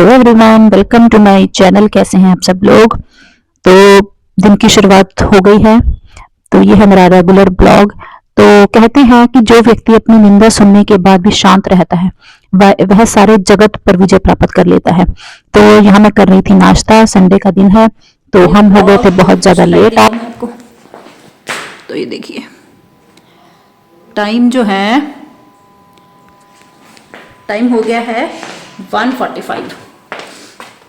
Everyone, welcome to my channel. कैसे हैं आप सब लोग। तो दिन की शुरुआत हो गई है, तो ये है मेरा रेगुलर ब्लॉग। तो कहते हैं कि जो व्यक्ति अपनी निंदा सुनने के बाद भी शांत रहता है वह सारे जगत पर विजय प्राप्त कर लेता है। तो यहाँ मैं कर रही थी नाश्ता, संडे का दिन है, तो हम हो गए थे बहुत ज्यादा लेट। आपको तो ये देखिए टाइम हो गया है 1:45।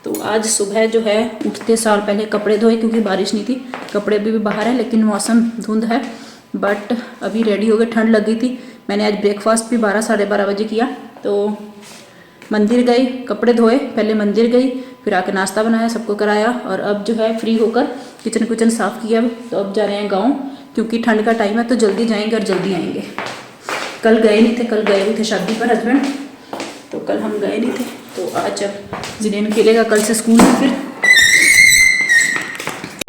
तो आज सुबह जो है उठते सार पहले कपड़े धोए, क्योंकि बारिश नहीं थी। कपड़े भी बाहर है लेकिन मौसम धुंध है, बट अभी रेडी हो गए। ठंड लग गई थी। मैंने आज ब्रेकफास्ट भी 12 साढ़े 12 बजे किया। तो मंदिर गई, कपड़े धोए, पहले मंदिर गई, फिर आके नाश्ता बनाया, सबको कराया, और अब जो है फ्री होकर किचन साफ़ किया। तो अब जा रहे हैं गाँव, क्योंकि ठंड का टाइम है, तो जल्दी जाएंगे और जल्दी आएंगे। कल गए नहीं थे, कल गए हुए थे शादी पर हस्बैंड, तो कल हम गए नहीं थे। तो आज जब जिनेन खेलेगा, कल से स्कूल में, फिर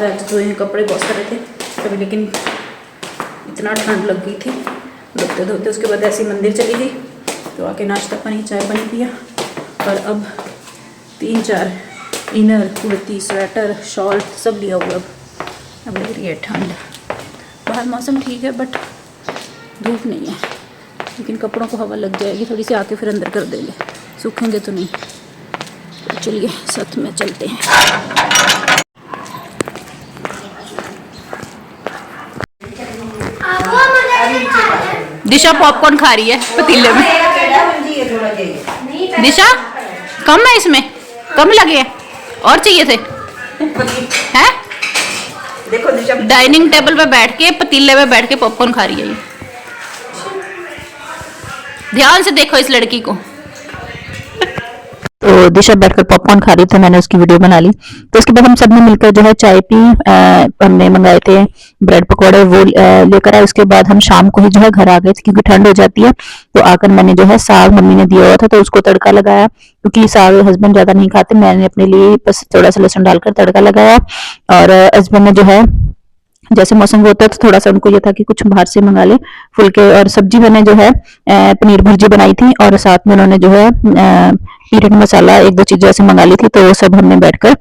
आज तो ये कपड़े बहुत सारे थे तभी, लेकिन इतना ठंड लग गई थी धोते धोते। उसके बाद ऐसी मंदिर चली गई, तो आके नाश्ता पानी चाय पानी पिया, और अब 3-4 इनर, कुर्ती, स्वेटर, शॉल सब लिया हुआ। अब लग रही है ठंड। बाहर मौसम ठीक है बट धूप नहीं है, लेकिन कपड़ों को हवा लग जाएगी थोड़ी सी, आके फिर अंदर कर देंगे, सूखेंगे तो नहीं। तो चलिए साथ में चलते हैं। दिशा पॉपकॉर्न खा रही है पतीले में। दिशा कम है, इसमें कम लगे, और चाहिए थे हैं? देखो दिशा डाइनिंग टेबल पे बैठ के, पतीले पे बैठ के पॉपकॉर्न खा रही है। ये ध्यान से देखो इस लड़की को। तो दिशा बैठकर पॉपकॉर्न खा रही थी, मैंने उसकी वीडियो बना ली। तो उसके बाद हम सब ने मिलकर जो है चाय पी। हमने मंगाए थे ब्रेड पकौड़े, वो लेकर आए। उसके बाद हम शाम को ही जो है घर आ गए थे, क्योंकि ठंड हो जाती है। तो आकर मैंने जो है साग मम्मी ने दिया हुआ था, तो उसको तड़का लगाया, क्योंकि साग हस्बैंड ज्यादा नहीं खाते। मैंने अपने लिए बस थोड़ा सा लहसुन डालकर तड़का लगाया, और हस्बैंड ने जो है जैसे मौसम होता है तो थोड़ा सा उनको ये था कि कुछ बाहर से मंगा ले फुलके। और सब्जी मैंने जो है पनीर भुर्जी बनाई थी, और साथ में उन्होंने जो है पीनट मसाला, 1-2 चीजें ऐसे मंगा ली थी। तो वो सब हमने बैठकर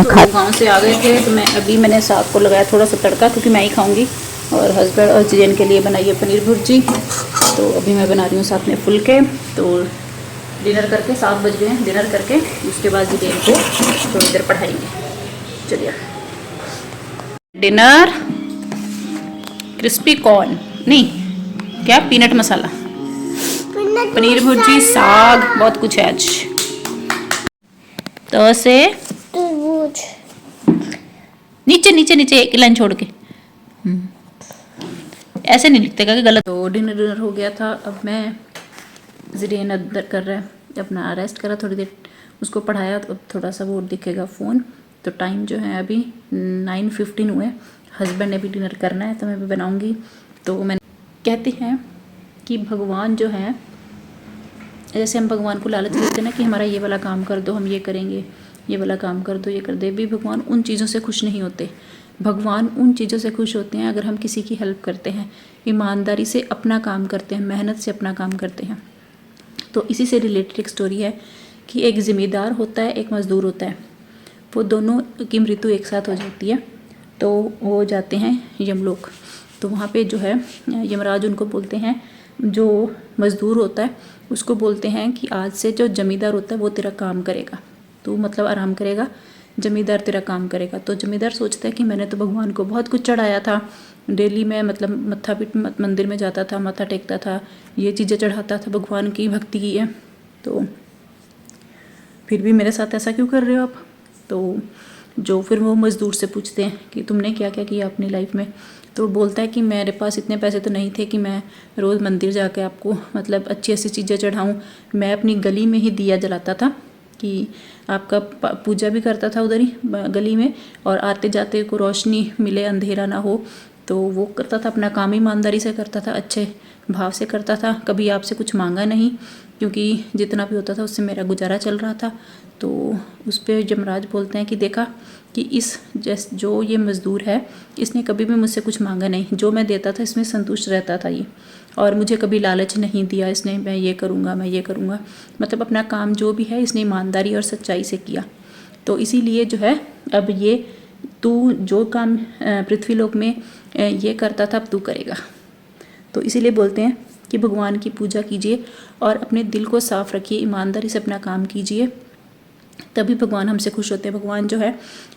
खा। गाँव से आ गए थे, तो मैंने साग को लगाया थोड़ा सा तड़का, क्योंकि मैं ही खाऊंगी, और हस्बैंड और जिजन के लिए बनाई है पनीर भुर्जी। तो अभी मैं बना रही हूँ साथ में फुलके। तो डिनर करके 7 बज गए हैं, डिनर करके उसके बाद जिजन को थोड़ी देर पढ़ाएंगे। चलिए डिनर, क्रिस्पी कॉर्न नहीं क्या, पीनट मसाला, पनीर भुर्जी, साग, बहुत कुछ है आज। तो से नीचे नीचे नीचे एक लाइन छोड़ के, ऐसे नहीं लिखते का कि गलत। तो डिनर हो गया था। अब मैं जिरेन अंदर कर रहा है, अपना रेस्ट करा, थोड़ी देर उसको पढ़ाया। तो अब थोड़ा सा वो दिखेगा फ़ोन। तो टाइम जो है अभी 9:15 हुए। हस्बैंड ने भी डिनर करना है, तो मैं भी बनाऊंगी। तो मैं कहते हैं कि भगवान जो है, जैसे हम भगवान को लालच देते हैं ना कि हमारा ये वाला काम कर दो, हम ये करेंगे, ये वाला काम कर दो, ये कर दे, भी भगवान उन चीज़ों से खुश नहीं होते। भगवान उन चीज़ों से खुश होते हैं अगर हम किसी की हेल्प करते हैं, ईमानदारी से अपना काम करते हैं, मेहनत से अपना काम करते हैं। तो इसी से रिलेटेड एक स्टोरी है कि एक ज़िम्मेदार होता है, एक मज़दूर होता है। वो दोनों की मृत्यु एक साथ हो जाती है, तो वो जाते हैं यमलोक। तो वहाँ पे जो है यमराज उनको बोलते हैं, जो मज़दूर होता है उसको बोलते हैं कि आज से जो जमींदार होता है वो तेरा काम करेगा, तो मतलब आराम करेगा, जमींदार तेरा काम करेगा। तो जमींदार सोचता है कि मैंने तो भगवान को बहुत कुछ चढ़ाया था, डेली मैं मतलब मत्था पीट मंदिर में जाता था, मत्था टेकता था, ये चीज़ें चढ़ाता था, भगवान की भक्ति की है, तो फिर भी मेरे साथ ऐसा क्यों कर रहे हो आप। तो जो फिर वो मज़दूर से पूछते हैं कि तुमने क्या क्या किया अपनी लाइफ में। तो बोलता है कि मेरे पास इतने पैसे तो नहीं थे कि मैं रोज़ मंदिर जाके आपको मतलब अच्छी अच्छी चीज़ें चढ़ाऊँ। मैं अपनी गली में ही दिया जलाता था, कि आपका पूजा भी करता था उधर ही गली में, और आते जाते को रोशनी मिले, अंधेरा ना हो, तो वो करता था अपना काम ईमानदारी से करता था, अच्छे भाव से करता था, कभी आपसे कुछ मांगा नहीं, क्योंकि जितना भी होता था उससे मेरा गुजारा चल रहा था। तो उस पर यमराज बोलते हैं कि देखा कि जो ये मज़दूर है इसने कभी भी मुझसे कुछ मांगा नहीं, जो मैं देता था इसमें संतुष्ट रहता था ये, और मुझे कभी लालच नहीं दिया इसने, मैं ये करूँगा, मतलब अपना काम जो भी है इसने ईमानदारी और सच्चाई से किया। तो इसीलिए जो है अब ये तू जो काम पृथ्वीलोक में ये करता था अब तू करेगा। तो इसीलिए बोलते हैं कि भगवान की पूजा कीजिए और अपने दिल को साफ रखिए, ईमानदारी से अपना काम कीजिए, तभी भगवान हमसे खुश होते हैं। भगवान जो है,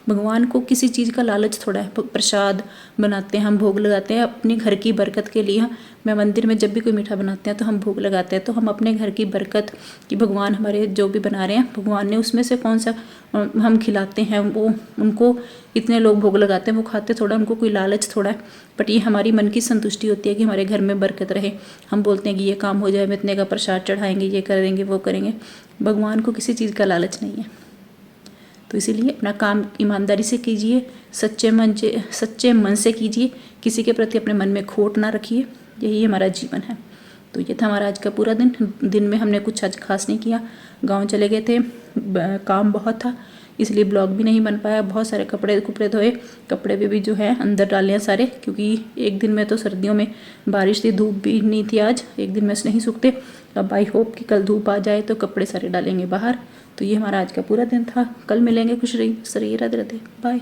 भगवान को किसी चीज़ का लालच थोड़ा है। प्रसाद बनाते हैं हम, भोग लगाते हैं अपने घर की बरकत के लिए। मैं मंदिर में जब भी कोई मीठा बनाते हैं तो हम भोग लगाते हैं, तो हम अपने घर की बरकत कि भगवान हमारे जो भी बना रहे हैं भगवान ने उसमें से कौन सा हम खिलाते हैं, वो उनको इतने लोग भोग लगाते हैं, वो खाते थोड़ा, उनको कोई लालच थोड़ा है, बट ये हमारी मन की संतुष्टि होती है कि हमारे घर में बरकत रहे। हम बोलते हैं कि ये काम हो जाए, हम इतने का प्रसाद चढ़ाएंगे, ये कर देंगे, वो करेंगे। भगवान को किसी चीज़ का लालच नहीं है। तो इसीलिए अपना काम ईमानदारी से कीजिए, सच्चे मन से कीजिए, किसी के प्रति अपने मन में खोट ना रखिए, यही हमारा जीवन है। तो ये था हमारा आज का पूरा दिन में हमने कुछ आज खास नहीं किया, गांव चले गए थे, काम बहुत था इसलिए ब्लॉग भी नहीं बन पाया। बहुत सारे कपड़े धोए, कपड़े भी जो है अंदर डाले हैं सारे, क्योंकि एक दिन में तो सर्दियों में बारिश थी, धूप भी नहीं थी, आज एक दिन में से नहीं सूखते। अब आई होप कि कल धूप आ जाए तो कपड़े सारे डालेंगे बाहर। तो ये हमारा आज का पूरा दिन था, कल मिलेंगे, खुश रहिए, राधे राधे, बाय।